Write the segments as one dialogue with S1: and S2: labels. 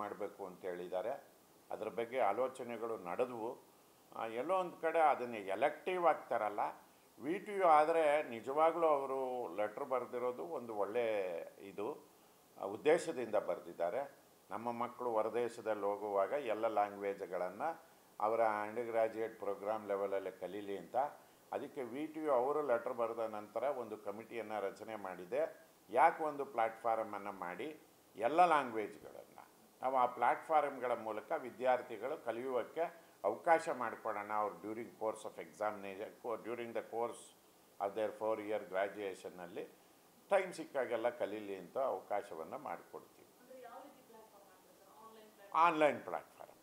S1: ಮಾಡಬೇಕು ಅಂತ ಹೇಳಿದ್ದಾರೆ. ಅದರ ಬಗ್ಗೆ ಆಲೋಚನೆಗಳು ನಡೆದವು. ಎಲ್ಲೋ ಒಂದು ಕಡೆ ಅದನ್ನು ಎಲೆಕ್ಟಿವ್ ಆಗ್ತಾರಲ್ಲ, VTU ಆದರೆ ನಿಜವಾಗ್ಲೂ ಅವರು ಲೆಟ್ರ್ ಬರೆದಿರೋದು ಒಂದು ಒಳ್ಳೆಯ ಉದ್ದೇಶದಿಂದ ಬರೆದಿದ್ದಾರೆ. ನಮ್ಮ ಮಕ್ಕಳು ಹೊರದೇಶದಲ್ಲಿ ಹೋಗುವಾಗ ಎಲ್ಲ ಲ್ಯಾಂಗ್ವೇಜ್ಗಳನ್ನು ಅವರ ಅಂಡರ್ ಗ್ರ್ಯಾಜುಯೇಟ್ ಪ್ರೋಗ್ರಾಮ್ ಲೆವೆಲಲ್ಲಿ ಕಲೀಲಿ ಅಂತ. ಅದಕ್ಕೆ VTU ಅವರು ಲೆಟ್ರ್ ಬರೆದ ನಂತರ ಒಂದು ಕಮಿಟಿಯನ್ನು ರಚನೆ ಮಾಡಿದೆ. ಯಾಕೆ ಒಂದು ಪ್ಲ್ಯಾಟ್ಫಾರಮನ್ನು ಮಾಡಿ ಎಲ್ಲ ಲ್ಯಾಂಗ್ವೇಜ್ಗಳನ್ನು ನಾವು ಆ ಪ್ಲ್ಯಾಟ್ಫಾರಮ್ಗಳ ಮೂಲಕ ವಿದ್ಯಾರ್ಥಿಗಳು ಕಲಿಯುವಕ್ಕೆ ಅವಕಾಶ ಮಾಡಿಕೊಡೋಣ. ಅವ್ರು during course of examination, during the course of their 4 year ಗ್ರ್ಯಾಜುಯೇಷನ್ನಲ್ಲಿ ಟೈಮ್ ಸಿಕ್ಕಾಗೆಲ್ಲ ಕಲೀಲಿ ಅಂತ ಅವಕಾಶವನ್ನು ಮಾಡಿಕೊಡ್ತೀವಿ. ಆನ್ಲೈನ್ ಪ್ಲ್ಯಾಟ್ಫಾರಮ್,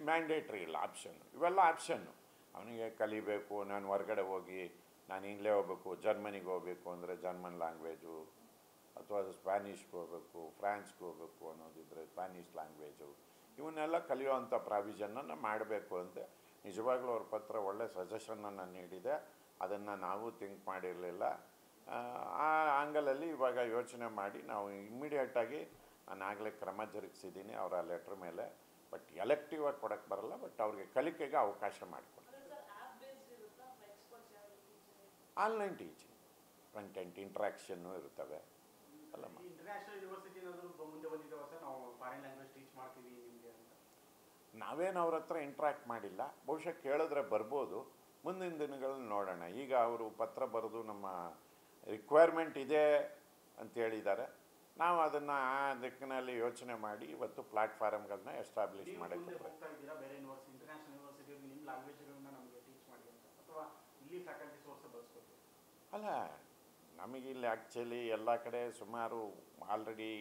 S1: ಮ್ಯಾಂಡೇಟ್ರಿ ಇಲ್ಲ, ಆಪ್ಷನ್ನು. ಇವೆಲ್ಲ ಆಪ್ಷನ್ನು. ಅವನಿಗೆ ಕಲಿಬೇಕು, ನಾನು ಹೊರಗಡೆ ಹೋಗಿ ನಾನು ಇಂಗ್ಲೇ ಹೋಗ್ಬೇಕು, ಜರ್ಮನಿಗೆ ಹೋಗಬೇಕು ಅಂದರೆ ಜರ್ಮನ್ ಲ್ಯಾಂಗ್ವೇಜು, ಅಥವಾ ಸ್ಪ್ಯಾನಿಷ್ಗೆ ಹೋಗಬೇಕು, ಫ್ರಾನ್ಸ್ಗೆ ಹೋಗಬೇಕು ಅನ್ನೋದಿದ್ದರೆ ಸ್ಪ್ಯಾನಿಷ್ ಲ್ಯಾಂಗ್ವೇಜು, ಇವನ್ನೆಲ್ಲ ಕಲಿಯುವಂಥ ಪ್ರಾವಿಷನನ್ನು ಮಾಡಬೇಕು ಅಂತ ನಿಜವಾಗ್ಲೂ ಅವ್ರ ಪತ್ರ ಒಳ್ಳೆ ಸಜೆಷನನ್ನು ನೀಡಿದೆ. ಅದನ್ನು ನಾವು ಥಿಂಕ್ ಮಾಡಿರಲಿಲ್ಲ. ಆ ಆ್ಯಂಗಲಲ್ಲಿ ಇವಾಗ ಯೋಚನೆ ಮಾಡಿ ನಾವು ಇಮ್ಮಿಡಿಯೇಟಾಗಿ ನಾನು ಆಗಲೇ ಕ್ರಮ ಜರುಗಿಸಿದ್ದೀನಿ ಅವರ ಲೆಟ್ರ್ ಮೇಲೆ. ಬಟ್ ಎಲೆಕ್ಟಿವ್ ಆಗಿ ಕೊಡೋಕ್ಕೆ ಬರಲ್ಲ, ಬಟ್ ಅವ್ರಿಗೆ ಕಲಿಕೆಗೆ ಅವಕಾಶ ಮಾಡಿಕೊಡ್ತೀವಿ. ಆನ್ಲೈನ್ ಟೀಚಿಂಗ್, ಕಂಟೆಂಟ್ ಇಂಟ್ರಾಕ್ಷನ್ನು ಇರ್ತವೆ. ನಾವೇನು ಅವ್ರ ಹತ್ರ ಇಂಟ್ರಾಕ್ಟ್ ಮಾಡಿಲ್ಲ, ಬಹುಶಃ ಕೇಳಿದ್ರೆ ಬರ್ಬೋದು. ಮುಂದಿನ ದಿನಗಳಲ್ಲಿ ನೋಡೋಣ. ಈಗ ಅವರು ಪತ್ರ ಬರೆದು ನಮ್ಮ ರಿಕ್ವೈರ್ಮೆಂಟ್ ಇದೆ ಅಂತ ಹೇಳಿದ್ದಾರೆ. ನಾವು ಅದನ್ನು ಆ ದಿಕ್ಕಿನಲ್ಲಿ ಯೋಚನೆ ಮಾಡಿ ಇವತ್ತು ಪ್ಲ್ಯಾಟ್ಫಾರಮ್ಗಳನ್ನ ಎಸ್ಟಾಬ್ಲಿಷ್ ಮಾಡೋಕ್ಕೆ ಅಲ್ಲ, ನಮಗಿಲ್ಲಿ ಆ್ಯಕ್ಚುಲಿ ಎಲ್ಲ ಕಡೆ ಸುಮಾರು ಆಲ್ರೆಡಿ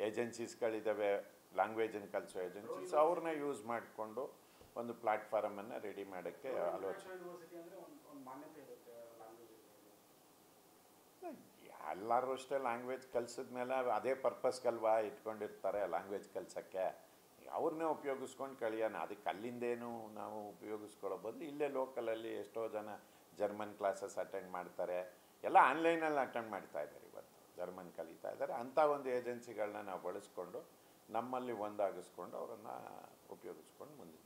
S1: ಏಜೆನ್ಸೀಸ್ಗಳಿದ್ದಾವೆ, ಲ್ಯಾಂಗ್ವೇಜನ್ನು ಕಲಿಸೋ ಏಜೆನ್ಸೀಸ್. ಅವ್ರನ್ನ ಯೂಸ್ ಮಾಡಿಕೊಂಡು ಒಂದು ಪ್ಲ್ಯಾಟ್ಫಾರಮನ್ನು ರೆಡಿ ಮಾಡೋಕ್ಕೆ ಆಲೋಚನೆ. ಎಲ್ಲರೂ ಅಷ್ಟೇ ಲ್ಯಾಂಗ್ವೇಜ್ ಕಲಿಸಿದ ಮೇಲೆ ಅದೇ ಪರ್ಪಸ್ಗಲ್ವಾ ಇಟ್ಕೊಂಡಿರ್ತಾರೆ ಲ್ಯಾಂಗ್ವೇಜ್ ಕಲಿಸೋಕ್ಕೆ. ಅವ್ರನ್ನೇ ಉಪಯೋಗಿಸ್ಕೊಂಡು ಕಲಿಯೋಣ. ಅದಕ್ಕೆ ಅಲ್ಲಿಂದೇನು ನಾವು ಉಪಯೋಗಿಸ್ಕೊಳ್ಳೋ ಬದಲು ಇಲ್ಲೇ ಲೋಕಲಲ್ಲಿ ಎಷ್ಟೋ ಜನ ಜರ್ಮನ್ ಕ್ಲಾಸಸ್ ಅಟೆಂಡ್ ಮಾಡ್ತಾರೆ, ಎಲ್ಲ ಆನ್ಲೈನಲ್ಲಿ ಅಟೆಂಡ್ ಮಾಡ್ತಾಯಿದ್ದಾರೆ. ಇವತ್ತು ಜರ್ಮನ್ ಕಲಿತಾ ಇದ್ದಾರೆ. ಅಂಥ ಒಂದು ಏಜೆನ್ಸಿಗಳನ್ನ ನಾವು ಬಳಸ್ಕೊಂಡು ನಮ್ಮಲ್ಲಿ ಒಂದಾಗಿಸ್ಕೊಂಡು ಅವರನ್ನು ಉಪಯೋಗಿಸ್ಕೊಂಡು ಮುಂದಿನ